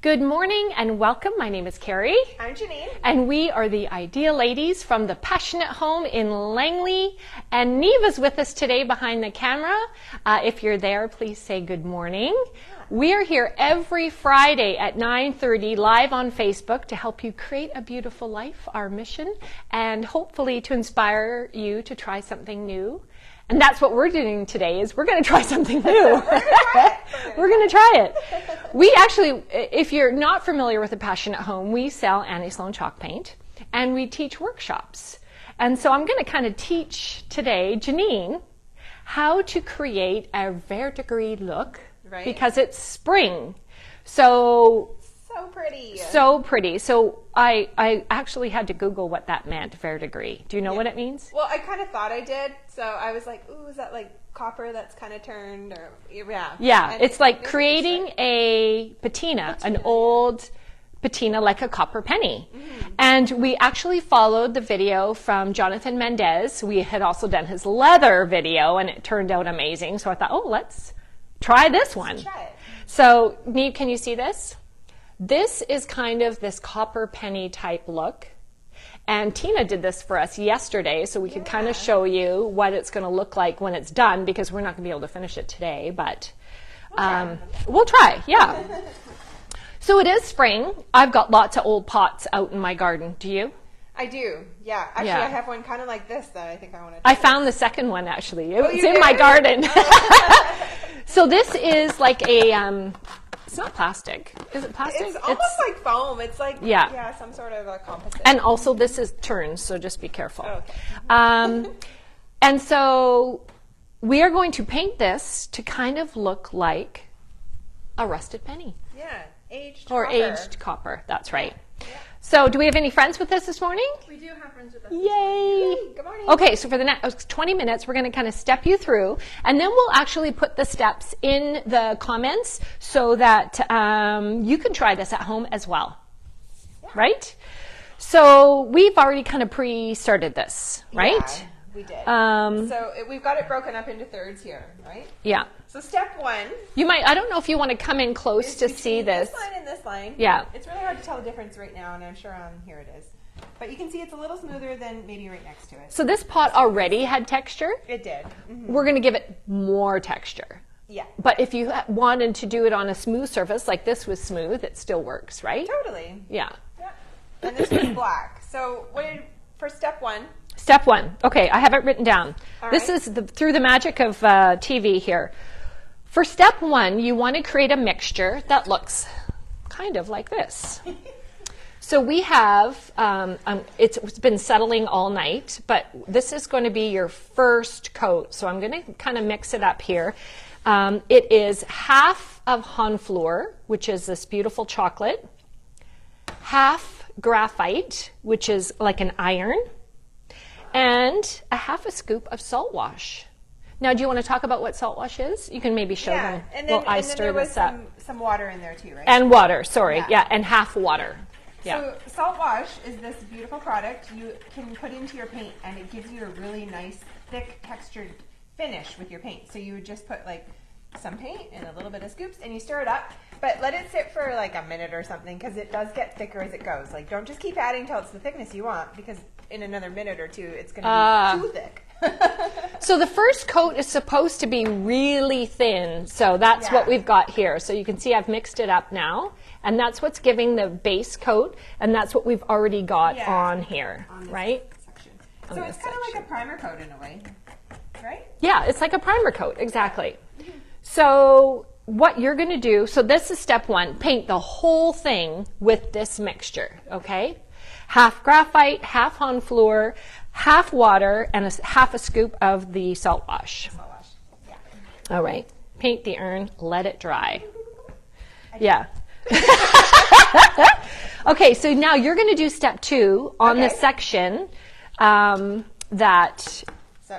Good morning and welcome. My name is Carrie. I'm Janine. And we are the Ideal Ladies from the Passionate Home in Langley. And Neva's with us today behind the camera. If you're there, please say good morning. We are here every Friday at 9:30 live on Facebook to help you create a beautiful life, our mission, and hopefully to inspire you to try something new. And that's what we're doing today, is we're going to try something new. We're going to try it. We actually, if you're not familiar with the Passionate Home, we sell Annie Sloan chalk paint, and we teach workshops. And so I'm going to kind of teach today, Janine, how to create a verdigris look, right? Because it's spring. So pretty. So pretty. So I actually had to Google what that meant, verdigris. Do you know what it means? Well, I kind of thought I did. So I was like, ooh, is that like copper that's kind of turned? Or Yeah, and it's like creating a patina, an old patina like a copper penny. Mm-hmm. And we actually followed the video from Jonathan Mendez. We had also done his leather video, and it turned out amazing. So I thought, oh, let's try this one. Let's try it. So, Neve, can you see this? This is kind of this copper penny type look. And Tina did this for us yesterday, so we could kind of show you what it's going to look like when it's done, because we're not going to be able to finish it today, but we'll try, yeah. So it is spring. I've got lots of old pots out in my garden. Do you? I do, yeah. Actually, I have one kind of like this that I think I want to I found the second one, actually. It was in did? my garden. So this is like a... it's not plastic. Is it plastic? It's almost like foam. It's like some sort of a composite. And also this is turns, so just be careful. Okay. And so we are going to paint this to kind of look like a rusted penny. Yeah, aged or copper. Aged copper, that's right. Yeah. So do we have any friends with us this morning? We do have friends with us. Yay! Good morning. Okay, so for the next 20 minutes, we're going to kind of step you through, and then we'll actually put the steps in the comments so that you can try this at home as well, right? So we've already kind of pre-started this, right? Yeah, we did. So we've got it broken up into thirds here, right? Yeah. So step one. You might, I don't know if you want to come in close to see this. This line and this line. Yeah. It's really hard to tell the difference right now, and I'm sure on here it is. But you can see it's a little smoother than maybe right next to it. So this pot already had texture. It did. Mm-hmm. We're going to give it more texture. Yeah. But if you wanted to do it on a smooth surface, like this was smooth, it still works, right? Totally. Yeah. Yeah. And this is black. So for step one. Step one. Okay, I have it written down. All this right. is through the magic of TV here. For step one, you want to create a mixture that looks kind of like this. So we have, it's been settling all night, but this is going to be your first coat. So I'm going to kind of mix it up here. It is half of Honfleur, which is this beautiful chocolate, half graphite, which is like an iron, and a half a scoop of salt wash. Now, do you want to talk about what salt wash is? You can maybe show them. And then, I stir there was this up. some water in there too, right? And water, sorry. Yeah, and half water. Yeah. So salt wash is this beautiful product you can put into your paint, and it gives you a really nice, thick, textured finish with your paint. So you would just put like some paint and a little bit of scoops, and you stir it up, but let it sit for like a minute or something, because it does get thicker as it goes. Like, don't just keep adding till it's the thickness you want, because in another minute or two, it's going to be too thick. So the first coat is supposed to be really thin, so that's what we've got here. So you can see I've mixed it up now, and that's what's giving the base coat, and that's what we've already got on here, right? Section. So it's kind of like a primer coat in a way, right? Yeah, it's like a primer coat, exactly. So what you're going to do, so this is step one, paint the whole thing with this mixture, okay? Half graphite, half Honfleur, half water, and half a scoop of the salt wash. Salt wash, yeah. All right, paint the urn, let it dry. Yeah. Okay, so now you're going to do step two on the section that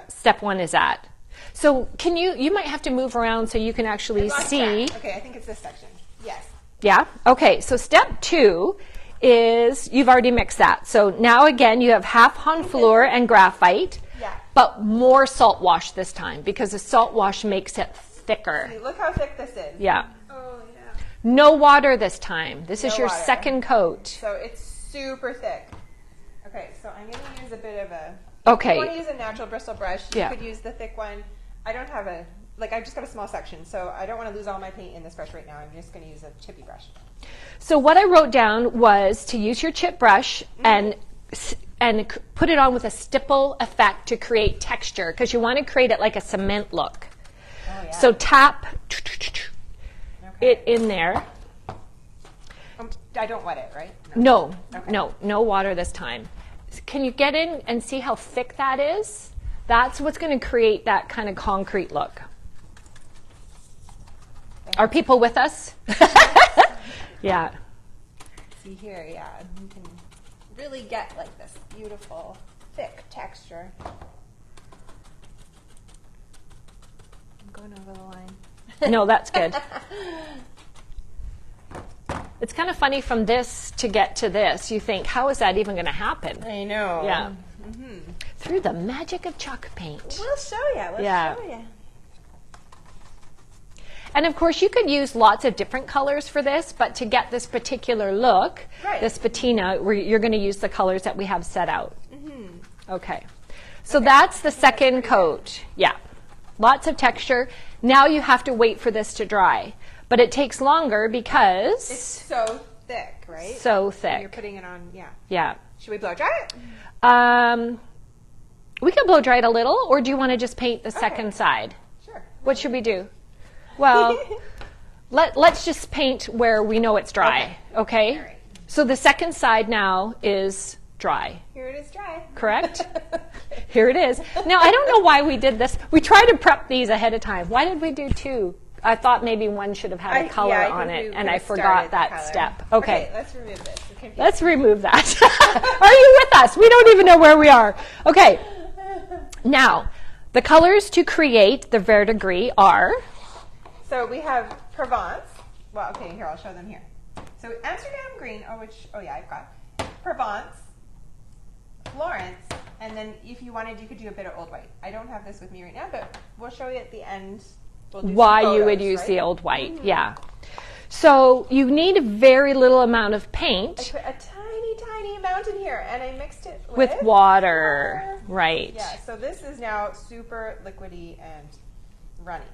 step one is at. So can you might have to move around so you can actually see. Okay, I think it's this section. Yes. Yeah, okay, so step two is, you've already mixed that. So now again, you have half Honfleur and graphite, but more salt wash this time, because the salt wash makes it thicker. See, look how thick this is. Yeah. Oh, yeah. No water this time. This is No your water. second coat. So it's super thick. Okay, so I'm going to use a bit of a... Okay. If you want to use a natural bristle brush, Yeah. you could use the thick one. I don't have a... Like, I've just got a small section, so I don't want to lose all my paint in this brush right now. I'm just going to use a chippy brush. So what I wrote down was to use your chip brush and put it on with a stipple effect to create texture, because you want to create it like a cement look. Oh, yeah. So tap Okay. it in there. I don't wet it, right? No, Okay. no water this time. Can you get in and see how thick that is? That's what's going to create that kind of concrete look. Are people with us? Yeah. See here, yeah. You can really get like this beautiful, thick texture. I'm going over the line. No, that's good. It's kind of funny from this to get to this. You think, how is that even going to happen? I know. Yeah. Through the magic of chalk paint. We'll show you. We'll Yeah. show you. And of course, you could use lots of different colors for this, but to get this particular look, Right. this patina, you're going to use the colors that we have set out. Okay. So that's the second coat. Yeah. Lots of texture. Now you have to wait for this to dry. But it takes longer because... It's so thick, right? So And thick. you're putting it on, yeah. Yeah. Should we blow dry it? We can blow dry it a little, or do you want to just paint the second side? Sure. What should we do? Well, let's just paint where we know it's dry, okay? All right. So the second side now is dry, Here it is dry. correct? Here it is. Now, I don't know why we did this. We tried to prep these ahead of time. Why did we do two? I thought maybe one should have had a color I on think it, we and I could've forgot started the that color. step. Okay. Let's remove this. It's confusing. Let's remove that. Are you with us? We don't even know where we are. Okay. Now, the colors to create the verdigris are... So we have Provence. Well, okay, here, I'll show them here. So Amsterdam green, oh yeah, I've got Provence, Florence, and then if you wanted, you could do a bit of old white. I don't have this with me right now, but we'll show you at the end. We'll do some Why you would photos, use right? the old white, yeah. So you need a very little amount of I paint put a tiny, tiny amount in here, and I mixed it with water, right. Yeah, so this is now super liquidy and runny.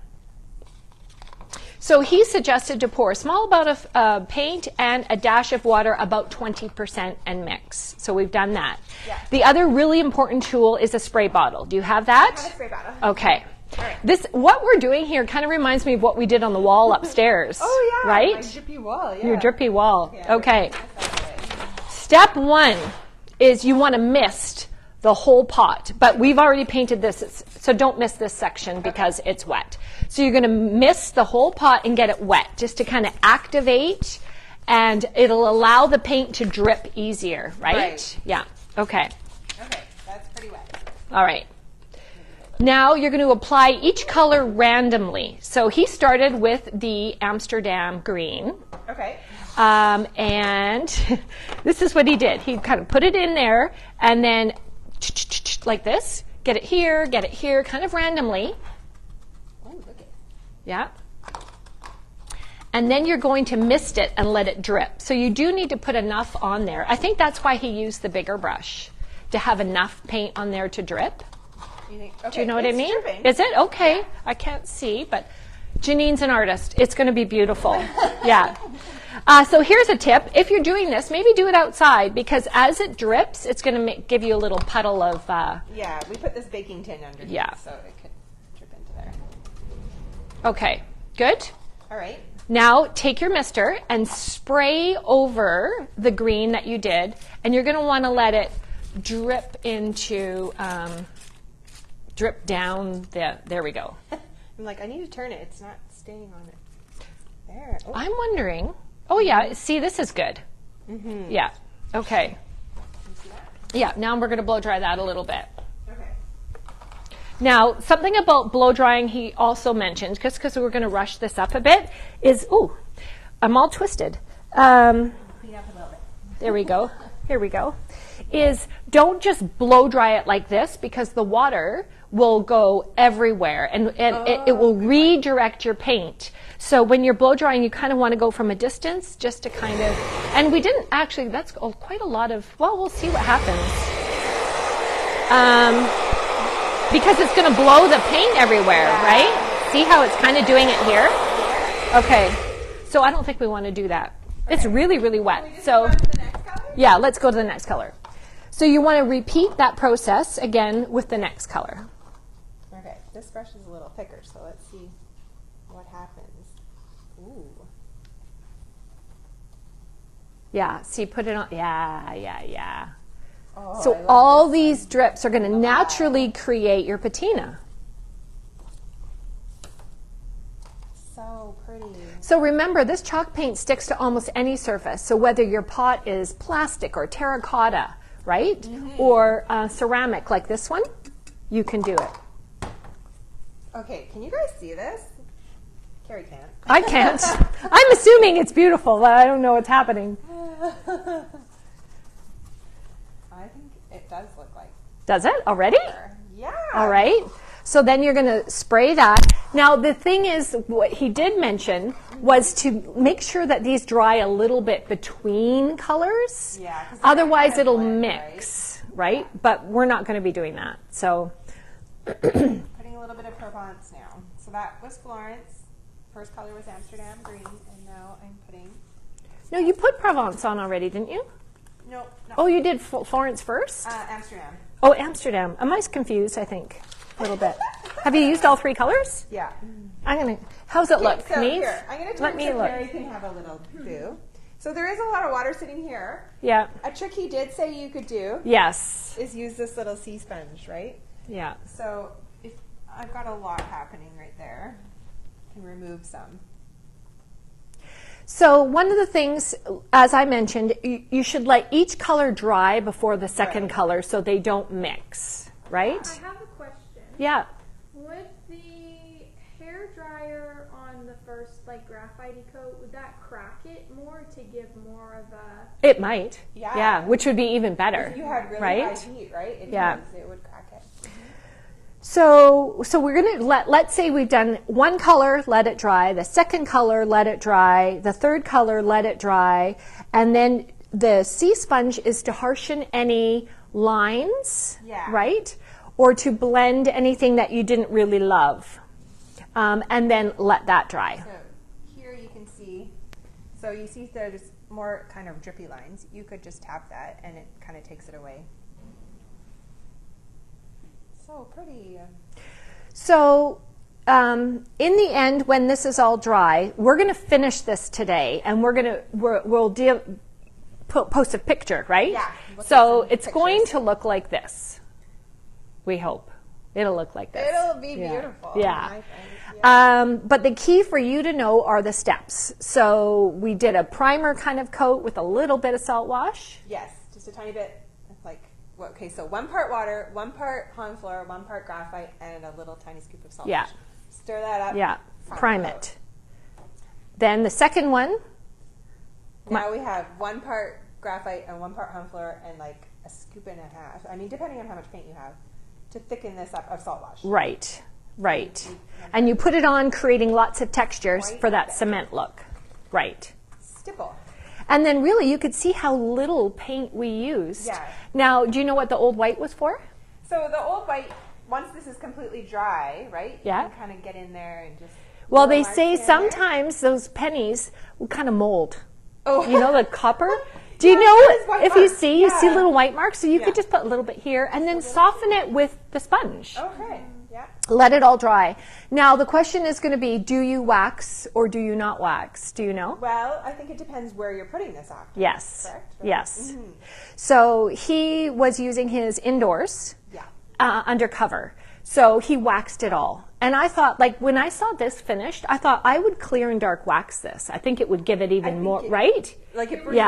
So he suggested to pour a small amount of paint and a dash of water, about 20%, and mix. So we've done that. Yeah. The other really important tool is a spray bottle. Do you have that? I have a spray bottle. Okay. All right. What we're doing here kind of reminds me of what we did on the wall upstairs. Oh, yeah. Right? My drippy wall, yeah. Your drippy wall. Yeah, Okay. that's it. Step one is you want to mist the whole pot, but we've already painted this, so don't miss this section because it's wet. So you're going to mist the whole pot and get it wet, just to kind of activate, and it'll allow the paint to drip easier, right? Right. Yeah. Okay. Okay, that's pretty wet. All right. Now you're going to apply each color randomly. So he started with the Amsterdam green. Okay. And this is what he did. He kind of put it in there and then like this, get it here, kind of randomly. Oh, look at Yeah. And then you're going to mist it and let it drip. So you do need to put enough on there. I think that's why he used the bigger brush, to have enough paint on there to drip. You think, okay, Do you know what I it's mean? dripping. Is it? Okay. Yeah. I can't see, but Janine's an artist. It's going to be beautiful. Yeah. So here's a tip. If you're doing this, maybe do it outside, because as it drips, it's going to give you a little puddle of... Yeah, we put this baking tin underneath, Yeah. so it could drip into there. Okay. Good. All right. Now take your mister and spray over the green that you did, and you're going to want to let it drip into... drip down there we go. I'm like, I need to turn it. It's not staying on it. There. Oh. I'm wondering... Oh, yeah. See, this is good. Mm-hmm. Yeah. Okay. You see that? Yeah, now we're going to blow dry that a little bit. Okay. Now, something about blow drying he also mentioned, just because we're going to rush this up a bit, is... Ooh, I'm all twisted. Clean up a little bit. There we go. Here we go. Is don't just blow dry it like this, because the water will go everywhere, and it will redirect your paint. So when you're blow drying, you kind of want to go from a distance just to kind of, and we didn't actually, that's quite a lot of, well, we'll see what happens. Because it's going to blow the paint everywhere, right? See how it's kind of doing it here? Okay, so I don't think we want to do that. Okay. It's really, really wet. So, yeah, let's go to the next color. So you want to repeat that process again with the next color. Okay, this brush is a little thicker, so let's see what happens. Ooh. Yeah, see, put it on, yeah. Oh, so all these drips are going to naturally create your patina. So pretty. So remember, this chalk paint sticks to almost any surface. So whether your pot is plastic or terracotta, right? Mm-hmm. Or ceramic like this one, you can do it. Okay, can you guys see this? Carrie can't. I can't. I'm assuming it's beautiful, but I don't know what's happening. I think it does look like. Does it already? Yeah. All right. So then you're going to spray that. Now the thing is, what he did mention was to make sure that these dry a little bit between colors. Yeah. Otherwise it'll mix, right? But we're not going to be doing that. So putting a little bit of Provence now. So that was Florence. First color was Amsterdam green, and now I'm putting. No, you put Provence on already, didn't you? No. Oh, you did Florence first? Amsterdam. Oh, Amsterdam. I'm always confused, I think, a little bit. Have you used all three colors? Yeah. I'm gonna. How's it look? So here, I'm gonna let me look. Carrie can have a little boo. So there is a lot of water sitting here. Yeah. A trick he did say you could do. Yes. Is use this little sea sponge, right? Yeah. So if I've got a lot happening right there, I can remove some. So one of the things, as I mentioned, you should let each color dry before the second color so they don't mix, right? I have a question. Yeah. Would the hair dryer on the first graphite coat, would that crack it more to give more of a... It might. Yeah. Yeah, which would be even better. If you had really high heat, right? It would crack it. So we're going to let's say we've done one color, let it dry, the second color, let it dry, the third color, let it dry, and then the sea sponge is to harshen any lines, right? Or to blend anything that you didn't really love. And then let that dry. So here you can see, so you see there's more kind of drippy lines. You could just tap that and it kind of takes it away. So pretty. So in the end, when this is all dry, we're going to finish this today, and we'll post a picture, right? Yeah. So it's going to look like this. We hope it'll look like this. It'll be beautiful. Yeah. But the key for you to know are the steps. So we did a primer kind of coat with a little bit of salt wash. Yes, just a tiny bit. Okay, so 1 part water, 1 part Hon Floor, 1 part graphite, and a little tiny scoop of salt. Yeah. Stir that up. Yeah. Prime it. Then the second one. Now we have 1 part graphite and 1 part Hon Floor and a scoop and a half. I mean, depending on how much paint you have, to thicken this up of salt wash. Right. Right. And you put it on, creating lots of textures for that cement look. Right. Stipple. And then really you could see how little paint we used. Yeah. Now, do you know what the old white was for? So the old white, once this is completely dry, right? Yeah. You can kind of get in there and just... Well, they say sometimes those pennies will kind of mold. Oh. You know, the copper? Do you know, if you see, you see little white marks, so you could just put a little bit here and then soften it with the sponge. Okay. Yeah. Let it all dry. Now, the question is going to be, do you wax or do you not wax? Do you know? Well, I think it depends where you're putting this on. Yes. Correct? Yes. Mm-hmm. So he was using his indoors undercover. So he waxed it all. And I thought, when I saw this finished, I thought I would clear and dark wax this. I think it would give it even more, right? It brings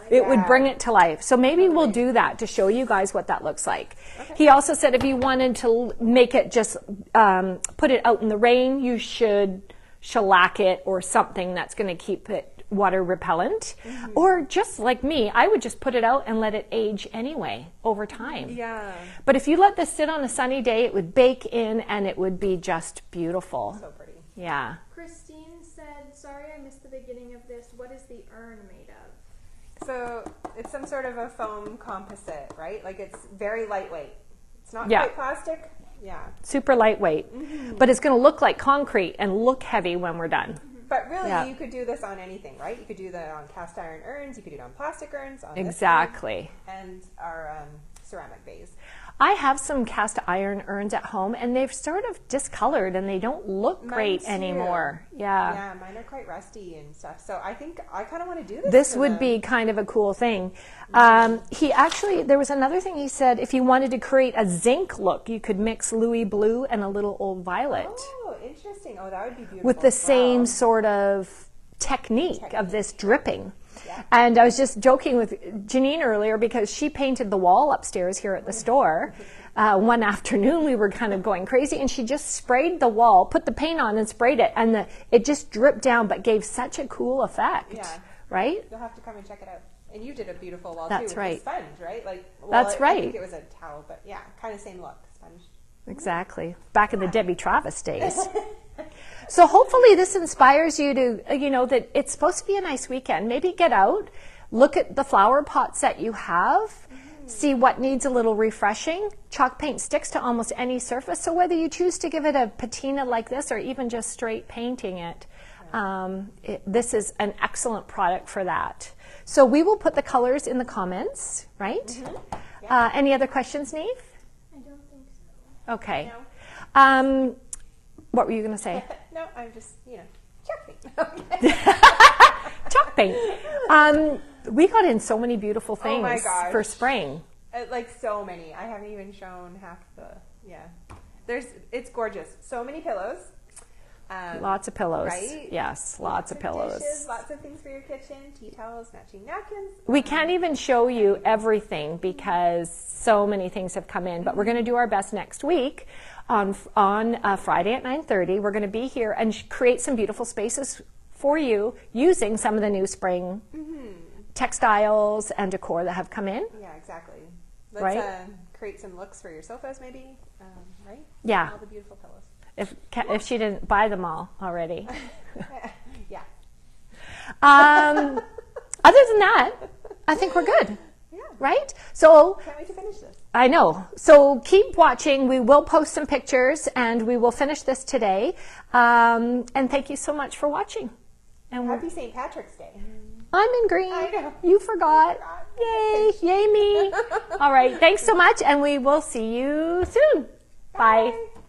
it would bring it to life. So maybe we'll do that to show you guys what that looks like. Okay. He also said if you wanted to make it just put it out in the rain, you should shellac it or something that's going to keep it water repellent. Or just like me, I would just put it out and let it age anyway over time. Yeah. But if you let this sit on a sunny day, it would bake in and it would be just beautiful. So pretty. Yeah. Christine said, sorry I missed the beginning of this. What is the urn made of? So it's some sort of a foam composite, right? Like it's very lightweight. It's not Yeah. quite plastic. Yeah. Super lightweight. But it's going to look like concrete and look heavy when we're done. But really, Yeah. you could do this on anything, right? You could do that on cast iron urns. You could do it on plastic urns. On Exactly. This one, and our ceramic vase. I have some cast iron urns at home and they've sort of discolored and they don't look great too. anymore. Yeah. Yeah, mine are quite rusty and stuff. So I think I kind of want to do this. This for would them. be kind of a cool thing. He actually, there was another thing he said, if you wanted to create a zinc look, you could mix Louis Blue and a little Old Violet Oh, interesting. Oh, that would be beautiful. with the Wow. same sort of technique of this dripping. Yeah. And I was just joking with Janine earlier because she painted the wall upstairs here at the store. One afternoon we were kind of going crazy and she just sprayed the wall, put the paint on and sprayed it, and it just dripped down but gave such a cool effect. Yeah. Right? You'll have to come and check it out. And you did a beautiful wall That's too with right. the sponge, right? Like, well, That's I right. think it was a towel, but yeah, kind of same look, sponge. Exactly. Back in the Debbie Travis days. So hopefully this inspires you to, that it's supposed to be a nice weekend. Maybe get out, look at the flower pots that you have, see what needs a little refreshing. Chalk paint sticks to almost any surface. So whether you choose to give it a patina like this or even just straight painting it, this is an excellent product for that. So we will put the colors in the comments, right? Any other questions, Neve? I don't think so. Okay. No. What were you going to say? No, I'm just, chalk paint. Chalk paint. We got in so many beautiful things Oh my gosh. for spring. Like so many. I haven't even shown half the, it's gorgeous. So many pillows. Lots of pillows. Right? Yes, lots of pillows. Dishes, lots of things for your kitchen, tea towels, matching napkins. We can't even show you everything because so many things have come in, but we're going to do our best next week on Friday at 9:30. We're going to be here and create some beautiful spaces for you using some of the new spring textiles and decor that have come in. Yeah, exactly. Let's Right? create some looks for your sofas maybe, right? Yeah. All the beautiful pillows. If she didn't buy them all already. Yeah. Other than that, I think we're good. Yeah. Right? So Can't wait to finish this. I know. So keep watching. We will post some pictures and we will finish this today. And thank you so much for watching. And Happy St. Patrick's Day. I'm in green. I know. You forgot. Yay. Yay me. All right. Thanks so much. And we will see you soon. Bye. Bye.